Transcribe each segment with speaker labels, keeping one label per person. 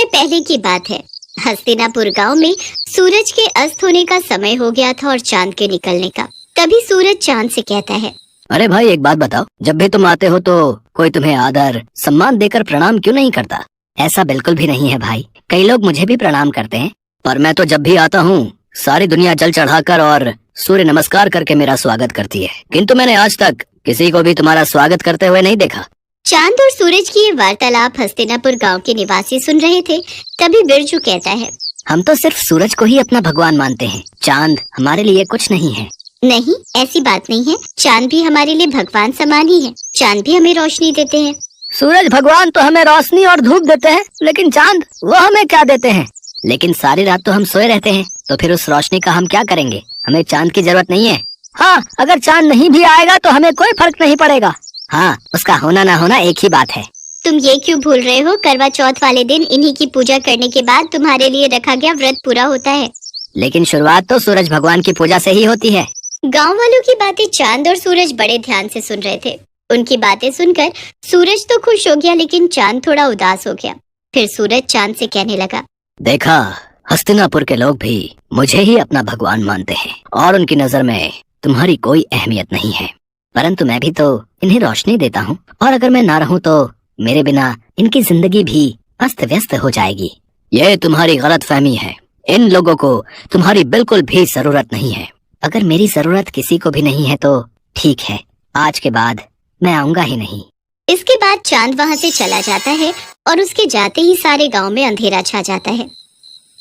Speaker 1: समय पहले की बात है। हस्तिनापुर गांव में सूरज के अस्त होने का समय हो गया था और चांद के निकलने का। तभी सूरज चांद से कहता है,
Speaker 2: अरे भाई एक बात बताओ, जब भी तुम आते हो तो कोई तुम्हें आदर सम्मान देकर प्रणाम क्यों नहीं करता? ऐसा बिल्कुल भी नहीं है भाई, कई लोग मुझे भी प्रणाम करते हैं, पर मैं तो जब भी आता हूँ सारी दुनिया जल चढ़ाकर और सूर्य नमस्कार करके मेरा स्वागत करती है, किंतु मैंने आज तक किसी को भी तुम्हारा स्वागत करते हुए नहीं देखा।
Speaker 1: चांद और सूरज की ये वार्तालाप हस्तिनापुर गांव के निवासी सुन रहे थे। तभी बिरजू कहता है,
Speaker 2: हम तो सिर्फ सूरज को ही अपना भगवान मानते हैं, चांद हमारे लिए कुछ नहीं है।
Speaker 1: नहीं, ऐसी बात नहीं है, चांद भी हमारे लिए भगवान समान ही है। चांद भी हमें रोशनी देते हैं।
Speaker 2: सूरज भगवान तो हमें रोशनी और धूप देते हैं, लेकिन चांद वो हमें क्या देते हैं? लेकिन सारी रात तो हम सोए रहते हैं, तो फिर उस रोशनी का हम क्या करेंगे? हमें चांद की जरूरत नहीं है। हाँ, अगर चांद नहीं भी आएगा तो हमें कोई फर्क नहीं पड़ेगा। हाँ, उसका होना ना होना एक ही बात है।
Speaker 1: तुम ये क्यों भूल रहे हो? करवा चौथ वाले दिन इन्हीं की पूजा करने के बाद तुम्हारे लिए रखा गया व्रत पूरा होता है।
Speaker 2: लेकिन शुरुआत तो सूरज भगवान की पूजा से ही होती है।
Speaker 1: गांव वालों की बातें चांद और सूरज बड़े ध्यान से सुन रहे थे। उनकी बातें सुनकर सूरज तो खुश हो गया, लेकिन चांद थोड़ा उदास हो गया। फिर सूरज चांद से कहने लगा,
Speaker 2: देखा, हस्तिनापुर के लोग भी मुझे ही अपना भगवान मानते हैं और उनकी नजर में तुम्हारी कोई अहमियत नहीं है, परंतु मैं भी तो इन्हें रोशनी देता हूँ, और अगर मैं ना रहूँ तो मेरे बिना इनकी जिंदगी भी अस्त व्यस्त हो जाएगी। ये तुम्हारी गलत फहमी है, इन लोगों को तुम्हारी बिल्कुल भी जरूरत नहीं है। अगर मेरी जरूरत किसी को भी नहीं है तो ठीक है, आज के बाद मैं आऊंगा ही नहीं।
Speaker 1: इसके बाद चांद वहाँ से चला जाता है और उसके जाते ही सारे गांव में अंधेरा छा जाता है।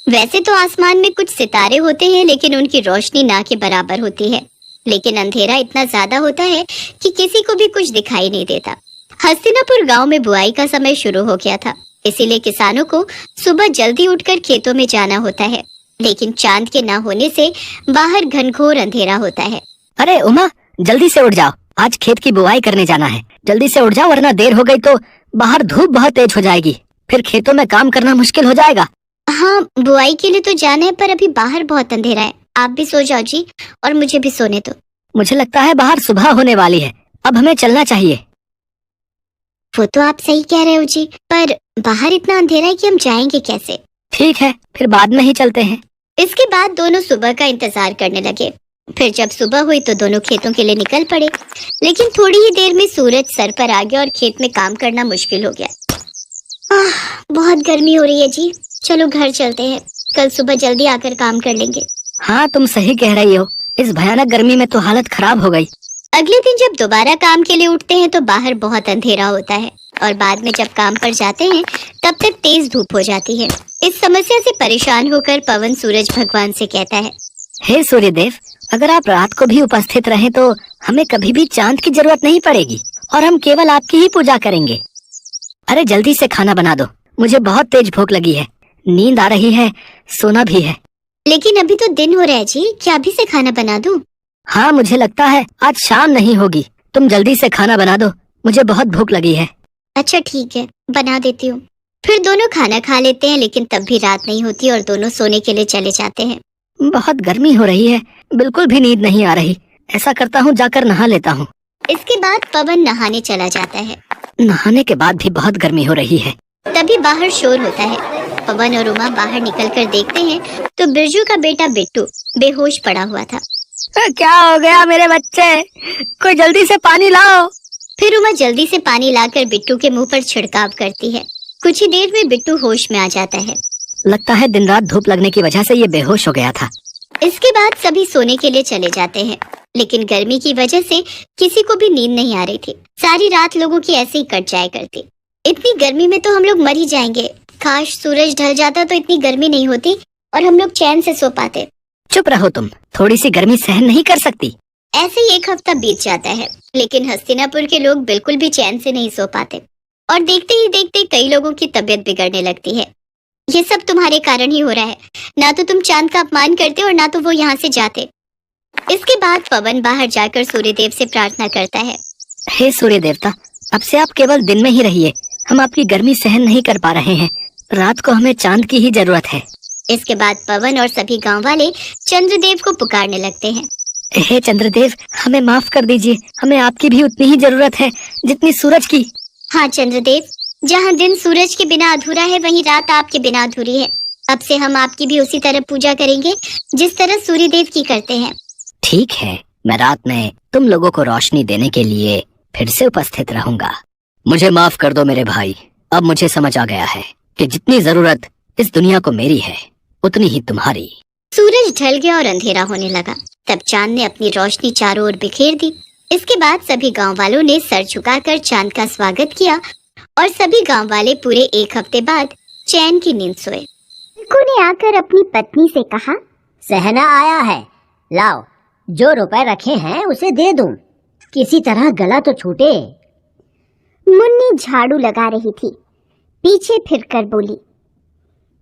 Speaker 1: वैसे तो आसमान में कुछ सितारे होते हैं, लेकिन उनकी रोशनी ना के बराबर होती है। लेकिन अंधेरा इतना ज्यादा होता है कि किसी को भी कुछ दिखाई नहीं देता। हस्तिनापुर गांव में बुआई का समय शुरू हो गया था, इसीलिए किसानों को सुबह जल्दी उठकर खेतों में जाना होता है। लेकिन चांद के ना होने से बाहर घनघोर अंधेरा होता है।
Speaker 2: अरे उमा, जल्दी से उठ जाओ, आज खेत की बुआई करने जाना है। जल्दी से उठ जाओ, वरना देर हो गई तो बाहर धूप बहुत तेज हो जाएगी, फिर खेतों में काम करना मुश्किल हो जाएगा।
Speaker 1: हाँ, बुआई के लिए तो जाना है, पर अभी बाहर बहुत अंधेरा है। आप भी सो जाओ जी, और मुझे भी सोने दो।
Speaker 2: मुझे लगता है बाहर सुबह होने वाली है, अब हमें चलना चाहिए।
Speaker 1: वो तो आप सही कह रहे हो जी, पर बाहर इतना अंधेरा है कि हम जाएंगे कैसे?
Speaker 2: ठीक है, फिर बाद में ही चलते हैं।
Speaker 1: इसके बाद दोनों सुबह का इंतजार करने लगे। फिर जब सुबह हुई तो दोनों खेतों के लिए निकल पड़े। लेकिन थोड़ी ही देर में सूरज सर पर आ गया और खेत में काम करना मुश्किल हो गया। बहुत गर्मी हो रही है जी, चलो घर चलते हैं, कल सुबह जल्दी आकर काम कर लेंगे।
Speaker 2: हाँ, तुम सही कह रही हो, इस भयानक गर्मी में तो हालत खराब हो गई।
Speaker 1: अगले दिन जब दोबारा काम के लिए उठते हैं तो बाहर बहुत अंधेरा होता है, और बाद में जब काम पर जाते हैं तब तक तेज धूप हो जाती है। इस समस्या से परेशान होकर पवन सूरज भगवान से कहता है,
Speaker 2: हे सूर्यदेव, अगर आप रात को भी उपस्थित रहें तो हमें कभी भी चांद की जरूरत नहीं पड़ेगी और हम केवल आपकी ही पूजा करेंगे। अरे जल्दी से खाना बना दो, मुझे बहुत तेज भूख लगी है, नींद आ रही है, सोना भी है।
Speaker 1: लेकिन अभी तो दिन हो रहा है जी, क्या अभी से खाना बना दूं?
Speaker 2: हाँ, मुझे लगता है आज शाम नहीं होगी, तुम जल्दी से खाना बना दो, मुझे बहुत भूख लगी है।
Speaker 1: अच्छा ठीक है, बना देती हूँ। फिर दोनों खाना खा लेते हैं, लेकिन तब भी रात नहीं होती और दोनों सोने के लिए चले जाते हैं।
Speaker 2: बहुत गर्मी हो रही है, बिल्कुल भी नींद नहीं आ रही। ऐसा करता हूँ, जाकर नहा लेता हूँ।
Speaker 1: इसके बाद पवन नहाने चला जाता है।
Speaker 2: नहाने के बाद भी बहुत गर्मी हो रही है।
Speaker 1: तभी बाहर शोर होता है। पवन और उमा बाहर निकलकर देखते हैं तो बिरजू का बेटा बिट्टू बेहोश पड़ा हुआ था।
Speaker 2: क्या हो गया मेरे बच्चे, कोई जल्दी से पानी लाओ।
Speaker 1: फिर उमा जल्दी से पानी लाकर बिट्टू के मुंह पर छिड़काव करती है। कुछ ही देर में बिट्टू होश में आ जाता है।
Speaker 2: लगता है दिन रात धूप लगने की वजह से ये बेहोश हो गया था।
Speaker 1: इसके बाद सभी सोने के लिए चले जाते हैं, लेकिन गर्मी की वजह से किसी को भी नींद नहीं आ रही थी। सारी रात लोगों की ऐसे ही कट जाया करती। इतनी गर्मी में तो हम लोग मर ही जाएंगे। काश सूरज ढल जाता तो इतनी गर्मी नहीं होती और हम लोग चैन से सो पाते।
Speaker 2: चुप रहो तुम, थोड़ी सी गर्मी सहन नहीं कर सकती?
Speaker 1: ऐसे ही एक हफ्ता बीत जाता है, लेकिन हस्तिनापुर के लोग बिल्कुल भी चैन से नहीं सो पाते, और देखते ही देखते कई लोगों की तबीयत बिगड़ने लगती है। ये सब तुम्हारे कारण ही हो रहा है। ना तो तुम चांद का अपमान करते और ना तो वो यहाँ से जाते। इसके बाद पवन बाहर जाकर सूर्यदेव से प्रार्थना करता है,
Speaker 2: हे सूर्य देवता, अब से आप केवल दिन में ही रहिए, हम आपकी गर्मी सहन नहीं कर पा रहे हैं, रात को हमें चांद की ही जरूरत है।
Speaker 1: इसके बाद पवन और सभी गांव वाले चंद्रदेव को पुकारने लगते हैं,
Speaker 2: हे चंद्रदेव, हमें माफ कर दीजिए, हमें आपकी भी उतनी ही जरूरत है जितनी सूरज की।
Speaker 1: हाँ चंद्रदेव, जहाँ दिन सूरज के बिना अधूरा है, वहीं रात आपके बिना अधूरी है। अब से हम आपकी भी उसी तरह पूजा करेंगे जिस तरह सूर्यदेव की करते हैं।
Speaker 2: ठीक है, मैं रात में तुम लोगों को रोशनी देने के लिए फिर से उपस्थित रहूंगा। मुझे माफ कर दो मेरे भाई, अब मुझे समझ आ गया है कि जितनी जरूरत इस दुनिया को मेरी है, उतनी ही तुम्हारी।
Speaker 1: सूरज ढल गया और अंधेरा होने लगा। तब चांद ने अपनी रोशनी चारों ओर बिखेर दी। इसके बाद सभी गांव वालों ने सर झुकाकर चांद का स्वागत किया और सभी गांव वाले पूरे एक हफ्ते बाद चैन की नींद सोए। हल्कू ने आकर अपनी पत्नी से कहा,
Speaker 3: सहना आया है, लाओ जो रुपए रखे हैं उसे दे दूं, किसी तरह गला तो छूटे।
Speaker 1: मुन्नी झाड़ू लगा रही थी, पीछे फिरकर बोली,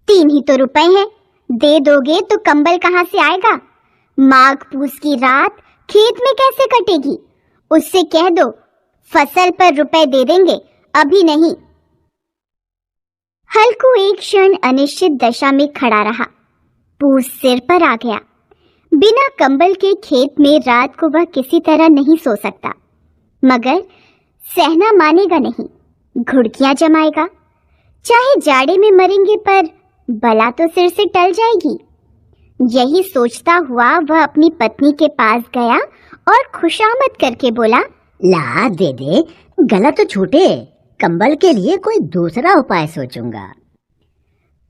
Speaker 1: 3 ही तो रुपए हैं, दे दोगे तो कंबल कहाँ से आएगा? माघ पूस की रात खेत में कैसे कटेगी? उससे कह दो फसल पर रुपए दे देंगे, अभी नहीं। हल्कू एक क्षण अनिश्चित दशा में खड़ा रहा। पूस सिर पर आ गया। बिना कंबल के खेत में रात को वह किसी तरह नहीं सो सकता, मगर सहना मानेगा नहीं, घुड़कियां जमाएगा। चाहे जाड़े में मरेंगे पर बला तो सिर से टल जाएगी। यही सोचता हुआ वह अपनी पत्नी के पास गया और खुशामद करके बोला,
Speaker 3: ला दे दे, गला तो छूटे, कंबल के लिए कोई दूसरा उपाय सोचूंगा।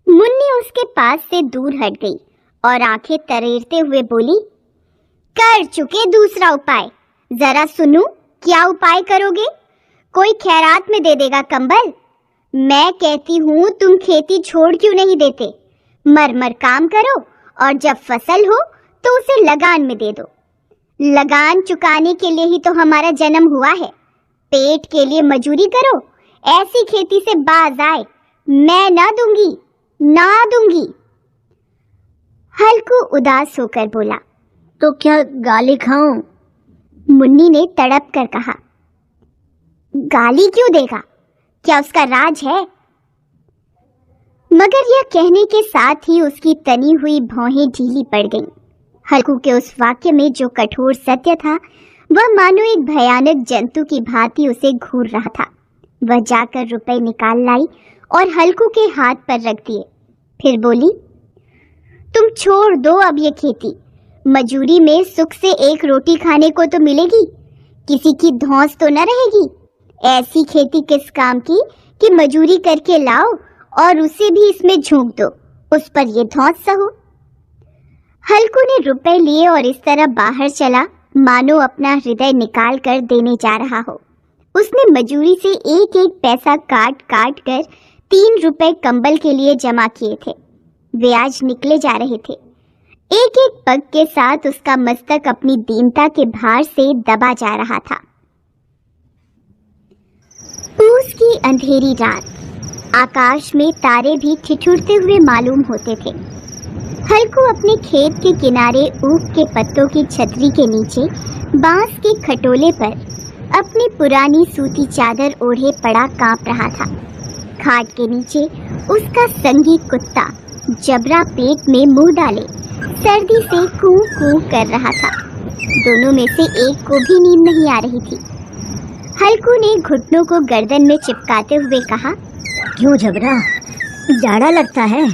Speaker 1: मुन्नी उसके पास से दूर हट गई और आंखें तरेरते हुए बोली, कर चुके दूसरा उपाय, जरा सुनूं क्या उपाय करोगे? कोई खैरात में दे देगा कंबल? मैं कहती हूँ तुम खेती छोड़ क्यों नहीं देते? मर मर काम करो और जब फसल हो तो उसे लगान में दे दो। लगान चुकाने के लिए ही तो हमारा जन्म हुआ है। पेट के लिए मजूरी करो, ऐसी खेती से बाज आए मैं ना दूंगी, ना दूंगी। हल्कू उदास होकर बोला,
Speaker 3: तो क्या गाली खाऊं?
Speaker 1: मुन्नी ने तड़प कर कहा, गाली क्यों देगा? क्या उसका राज है? मगर यह कहने के साथ ही उसकी तनी हुई भौहें ढीली पड़ गईं। हल्कू के उस वाक्य में जो कठोर सत्य था, वह मानो एक भयानक जंतु की भांति उसे घूर रहा था। वह जाकर रुपए निकाल लाई और हल्कू के हाथ पर रख दिए। फिर बोली, तुम छोड़ दो अब ये खेती। मजूरी में सुख से एक रोटी खाने को तो मिलेगी, किसी की धौंस तो न रहेगी। ऐसी खेती किस काम की कि मजूरी करके लाओ और उसे भी इसमें झोंक दो, उस पर ये धौंस सहो। हल्कू ने रुपए लिए और इस तरह बाहर चला मानो अपना हृदय निकाल कर देने जा रहा हो। उसने मजूरी से एक एक पैसा काट काट कर 3 रुपए कंबल के लिए जमा किए थे। वे आज निकले जा रहे थे। एक एक पग के साथ उसका मस्तक अपनी दीनता के भार से दबा जा रहा था। पूस की अंधेरी रात, आकाश में तारे भी ठिठुरते हुए मालूम होते थे। हल्कू अपने खेत के किनारे ऊख के पत्तों की छतरी के नीचे बांस के खटोले पर अपनी पुरानी सूती चादर ओढ़े पड़ा कांप रहा था। खाट के नीचे उसका संगी कुत्ता जबरा पेट में मुंह डाले सर्दी से कूं कूं कर रहा था। दोनों में से एक को भी नींद नहीं आ रही थी। हल्कू ने घुटनों को गर्दन में चिपकाते हुए कहा,
Speaker 3: क्यों जबरा, जाड़ा लगता है?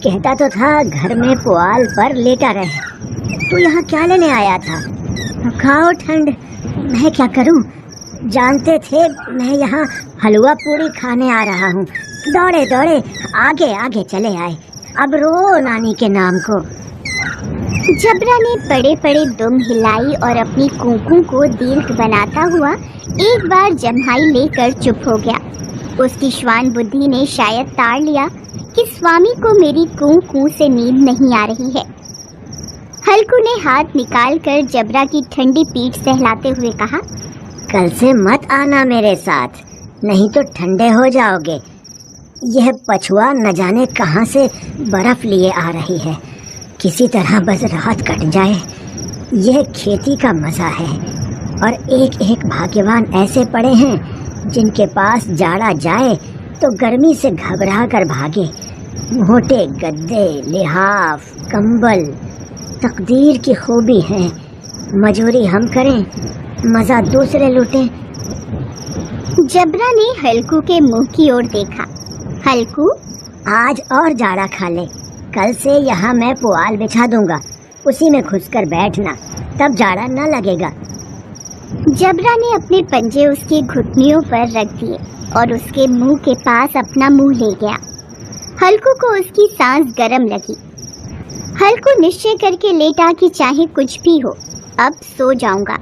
Speaker 3: कहता तो था घर में पुआल पर लेटा रहे, तू यहाँ क्या लेने आया था? खाओ ठंड, मैं क्या करूं? जानते थे मैं यहाँ हलवा पूरी खाने आ रहा हूँ, दौड़े दौड़े आगे आगे चले आए, अब रो नानी के नाम को।
Speaker 1: जबरा ने पड़े पड़े दुम हिलाई और अपनी कूकू को दीर्घ बनाता हुआ एक बार जम्हाई लेकर चुप हो गया। उसकी श्वान बुद्धि ने शायद ताड़ लिया कि स्वामी को मेरी कूकू से नींद नहीं आ रही है। हल्कू ने हाथ निकालकर जबरा की ठंडी पीठ सहलाते हुए कहा,
Speaker 3: कल से मत आना मेरे साथ, नहीं तो ठंडे हो जाओगे। यह पछुआ न जाने कहां से बर्फ लिए आ रही है, किसी तरह बस रात कट जाए। यह खेती का मजा है और एक एक भाग्यवान ऐसे पड़े हैं जिनके पास जाड़ा जाए तो गर्मी से घबरा कर भागे। मोटे गद्दे, लिहाफ, कंबल तकदीर की खूबी है। मजूरी हम करें, मजा दूसरे लूटें।
Speaker 1: जबरा ने हल्कू के मुंह की ओर देखा। हल्कू,
Speaker 3: आज और जाड़ा खा ले। कल से यहाँ मैं पुआल बिछा दूंगा, उसी में घुसकर बैठना, तब जाड़ा न लगेगा।
Speaker 1: जबरा ने अपने पंजे उसकी घुटनियों पर रख दिए और उसके मुंह के पास अपना मुंह ले गया। हल्कू को उसकी सांस गर्म लगी। हल्कू निश्चय करके लेटा कि चाहे कुछ भी हो, अब सो जाऊंगा।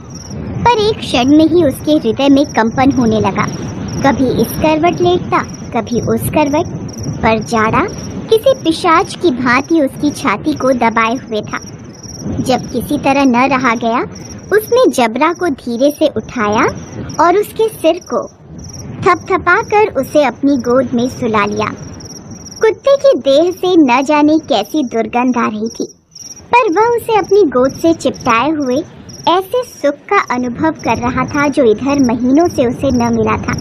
Speaker 1: पर एक क्षण में ही उसके हृदय में कंपन होने लगा। कभी इस करवट लेटता, कभी उस करवट, पर जाड़ा किसी पिशाच की भांति उसकी छाती को दबाए हुए था। जब किसी तरह न रहा गया, उसने जबरा को धीरे से उठाया और उसके सिर को थपथपाकर उसे अपनी गोद में सुला लिया। कुत्ते की देह से न जाने कैसी दुर्गंध आ रही थी, पर वह उसे अपनी गोद से चिपटाए हुए ऐसे सुख का अनुभव कर रहा था जो इधर महीनों से उसे न मिला था।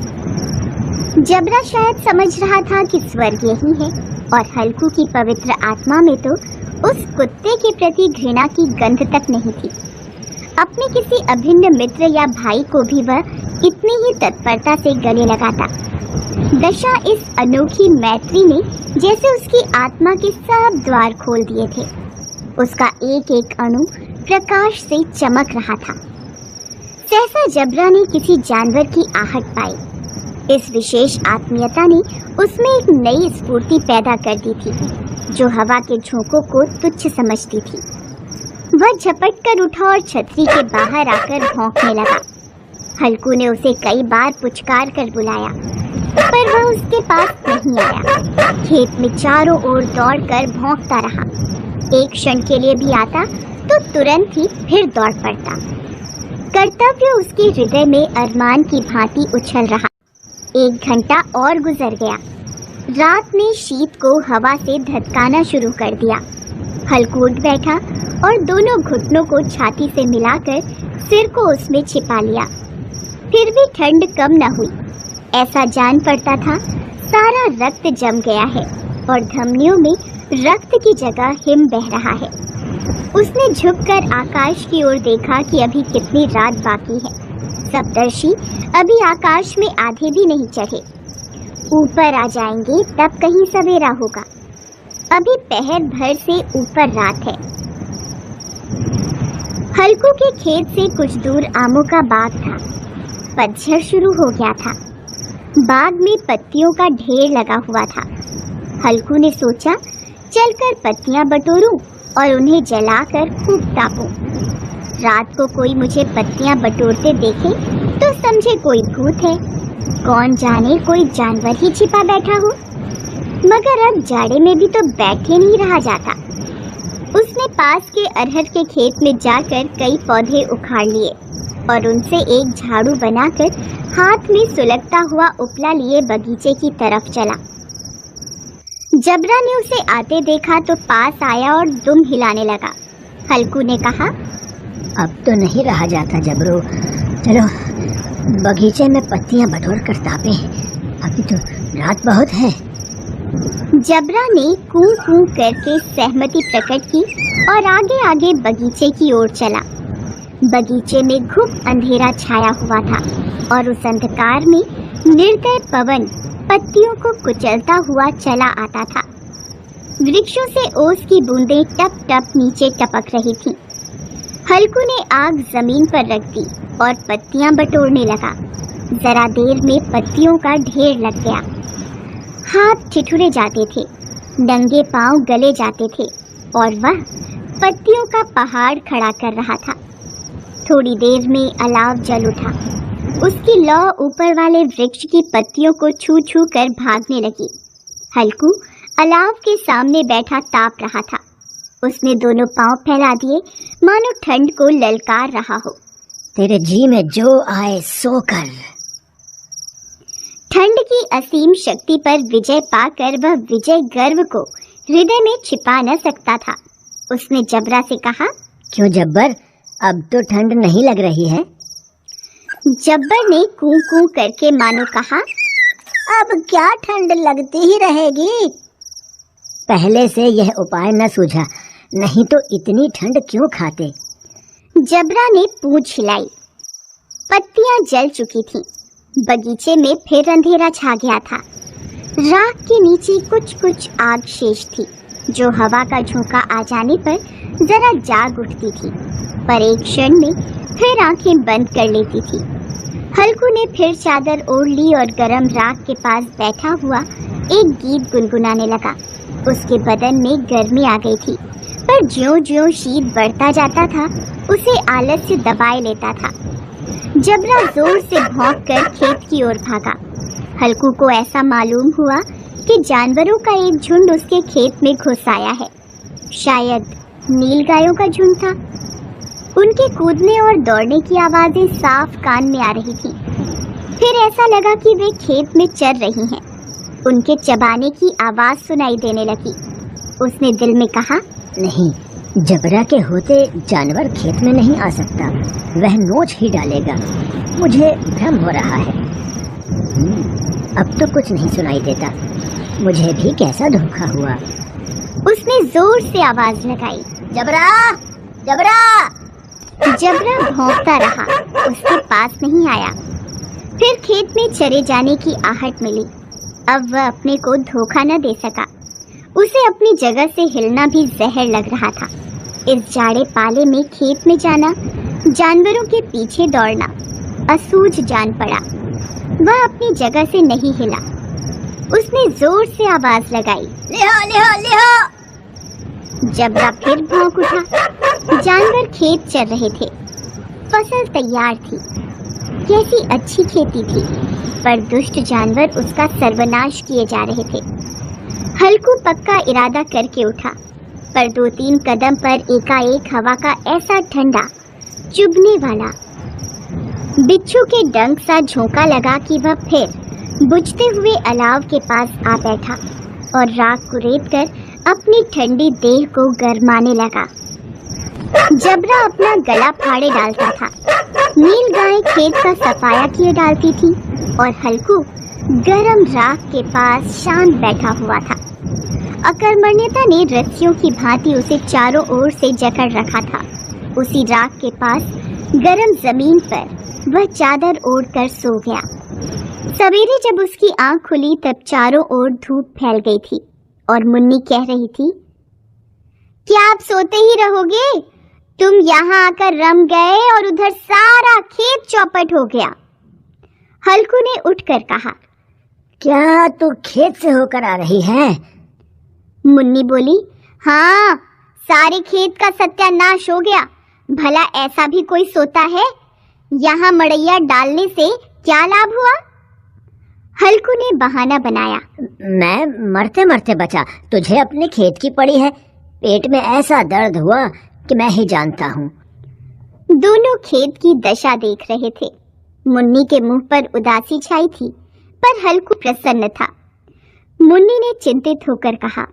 Speaker 1: जबरा शायद समझ रहा था कि स्वर्ग यही है, और हल्कू की पवित्र आत्मा में तो उस कुत्ते के प्रति घृणा की गंध तक नहीं थी। अपने किसी अभिन्न मित्र या भाई को भी वह इतनी ही तत्परता से गले लगाता। दशा इस अनोखी मैत्री ने जैसे उसकी आत्मा के सब द्वार खोल दिए थे। उसका एक एक अणु प्रकाश से चमक रहा था। सहसा जबरा ने किसी जानवर की आहट पाई। इस विशेष आत्मीयता ने उसमें एक नई स्फूर्ति पैदा कर दी थी, जो हवा के झोंकों को तुच्छ समझती थी। वह झपट कर उठा और छतरी के बाहर आकर भौंकने लगा। हल्कू ने उसे कई बार पुचकार कर बुलाया, पर वह उसके पास नहीं आया। खेत में चारों ओर दौड़कर भौंकता रहा। एक क्षण के लिए भी आता तो तुरंत ही फिर दौड़ पड़ता। कर्तव्य उसके हृदय में अरमान की भांति उछल रहा। 1 घंटा और गुजर गया। रात ने शीत को हवा से धधकाना शुरू कर दिया। हल्कू उठ बैठा और दोनों घुटनों को छाती से मिलाकर सिर को उसमें छिपा लिया। फिर भी ठंड कम न हुई। ऐसा जान पड़ता था सारा रक्त जम गया है और धमनियों में रक्त की जगह हिम बह रहा है। उसने झुककर आकाश की ओर देखा कि अभी कितनी रात बाकी है। सप्तर्षि अभी आकाश में आधे भी नहीं चढ़े। ऊपर आ जाएंगे तब कहीं सवेरा होगा। अभी पहर भर से ऊपर रात है। हल्कू के खेत से कुछ दूर आमों का बाग था। पतझड़ शुरू हो गया था। बाग में पत्तियों का ढेर लगा हुआ था। हल्कू ने सोचा, चलकर पत्तियां बटोरूं और उन्हें जलाकर खूब तापूं। रात को कोई मुझे पत्तियां बटोरते देखे तो समझे कोई भूत है, कौन जाने कोई जानवर ही छिपा बैठा हो। मगर अब जाड़े में भी तो बैठे नहीं रहा जाता। उसने पास के अरहर के खेत में जाकर कई पौधे उखाड़ लिए और उनसे एक झाड़ू बनाकर हाथ में सुलगता हुआ उपला लिए बगीचे की तरफ चला। जबरा ने उसे आते देखा तो पास आया और दुम हिलाने लगा। हल्कू ने कहा,
Speaker 3: अब तो नहीं रहा जाता जबरू, चलो बगीचे में पत्तियां बटोर कर तापे, अभी तो रात बहुत है।
Speaker 1: जबरा ने कूं कूं करके सहमति प्रकट की और आगे आगे बगीचे की ओर चला। बगीचे में घुप अंधेरा छाया हुआ था और उस अंधकार में निर्दय पवन पत्तियों को कुचलता हुआ चला आता था। वृक्षों से ओस की बूंदें टप टप नीचे टपक रही थीं। हल्कू ने आग जमीन पर रख दी और पत्तियां बटोरने लगा। जरा देर में पत्तियों का ढेर लग गया। हाथ ठिठुरे जाते थे, नंगे पांव गले जाते थे और वह पत्तियों का पहाड़ खड़ा कर रहा था। थोड़ी देर में अलाव जल उठा। उसकी लौ ऊपर वाले वृक्ष की पत्तियों को छू छू कर भागने लगी। हल्कू अलाव के सामने बैठा ताप रहा था। उसने दोनों पांव फैला दिए, मानो ठंड को ललकार रहा हो।
Speaker 3: तेरे जी में जो आए सो कर।
Speaker 1: ठंड की असीम शक्ति पर विजय पाकर वह विजय गर्व को हृदय में छिपा न सकता था। उसने जबरा से कहा,
Speaker 3: क्यों जब्बर, अब तो ठंड नहीं लग रही है?
Speaker 1: जब्बर ने कूं कूं करके मानो कहा,
Speaker 3: अब क्या ठंड लगती ही रहेगी। पहले से यह उपाय न सूझा, नहीं तो इतनी ठंड क्यों खाते।
Speaker 1: जबरा ने पूंछ हिलाई। पत्तियां जल चुकी थीं। बगीचे में फिर अंधेरा छा गया था। राख के नीचे कुछ कुछ आग शेष थी, जो हवा का झोंका आ जाने पर जरा जाग उठती थी, पर एक क्षण में फिर आंखें बंद कर लेती थी। हल्कू ने फिर चादर ओढ़ ली और गरम राख के पास बैठा हुआ एक गीत गुनगुनाने लगा। उसके बदन में गर्मी आ गई थी, पर ज्यों-ज्यों शीत बढ़ता जाता था, उसे आलस से दबाए लेता था। जबरा जोर से भौंककर खेत की ओर भागा। हल्कू को ऐसा मालूम हुआ कि जानवरों का एक झुंड उसके खेत में घुस आया है। शायद नीलगायों का झुंड था। उनके कूदने और दौड़ने की आवाजें साफ कान में आ रही थी। फिर ऐसा लगा कि वे खेत में चर रही हैं। उनके चबाने की आवाज सुनाई देने लगी। उसने दिल में कहा,
Speaker 3: नहीं, जबरा के होते जानवर खेत में नहीं आ सकता, वह नोच ही डालेगा। मुझे भ्रम हो रहा है। अब तो कुछ नहीं सुनाई देता। मुझे भी कैसा धोखा हुआ।
Speaker 1: उसने जोर से आवाज लगाई,
Speaker 3: जबरा, जबरा।
Speaker 1: जबरा भौंकता रहा, उसके पास नहीं आया। फिर खेत में चरे जाने की आहट मिली। अब वह अपने को धोखा न दे सका। उसे अपनी जगह से हिलना भी जहर लग रहा था। इस जाड़े पाले में खेत में जाना, जानवरों के पीछे दौड़ना असूझ जान पड़ा। वह अपनी जगह से नहीं हिला। उसने जोर से आवाज लगाई,
Speaker 3: लिहो, लिहो, लिहो।
Speaker 1: जबरा फिर भौंक उठा। जानवर खेत चर रहे थे। फसल तैयार थी। कैसी अच्छी खेती थी, पर दुष्ट जानवर उसका सर्वनाश किए जा रहे थे। हल्कू पक्का इरादा करके उठा, पर 2-3 कदम पर एकाएक हवा का ऐसा ठंडा, चुभने वाला, बिच्छू के डंक सा झोंका लगा कि वह फिर बुझते हुए अलाव के पास आ बैठा और राख को रेतकर अपनी ठंडी देह को गरमाने लगा। जबरा अपना गला फाड़े डालता था। नील गाय खेत का सफाया किए डालती थी और हल्कू गरम राख के पास शांत बैठा हुआ था। अकर्मण्यता ने रस्सियों की भांति उसे चारों ओर से जकड़ रखा था। उसी राख के पास गरम जमीन पर वह चादर ओढ़कर सो गया। सवेरे जब उसकी आंख खुली तब चारों ओर धूप फैल गई थी और मुन्नी कह रही थी, क्या आप सोते ही रहोगे? तुम यहाँ आकर रम गए और उधर सारा खेत चौपट हो गया। हल्कू ने उठकर कहा,
Speaker 3: क्या तू खेत से होकर आ रही है?
Speaker 1: मुन्नी बोली, हाँ, सारे खेत का सत्यानाश हो गया। भला ऐसा भी कोई सोता है? यहाँ मड़ैया डालने से क्या लाभ हुआ? हल्कू ने बहाना बनाया,
Speaker 3: मैं मरते मरते बचा, तुझे अपने खेत की पड़ी है। पेट में ऐसा दर्द हुआ कि मैं ही जानता हूँ।
Speaker 1: दोनों खेत की दशा देख रहे थे। मुन्नी के मुंह पर उदासी छाई थी, पर हल्कू प्रसन्न था। मुन्नी ने चिंतित होकर कहा,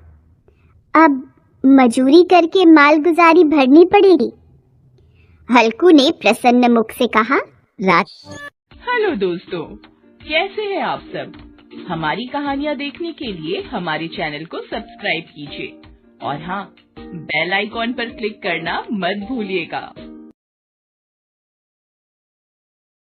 Speaker 1: अब मजूरी करके मालगुजारी भरनी पड़ेगी। हल्कू ने प्रसन्न मुख से कहा, रात।
Speaker 4: हेलो दोस्तों, कैसे हैं आप सब? हमारी कहानियाँ देखने के लिए हमारे चैनल को सब्सक्राइब कीजिए और हाँ, बेल आइकॉन पर क्लिक करना मत भूलिएगा।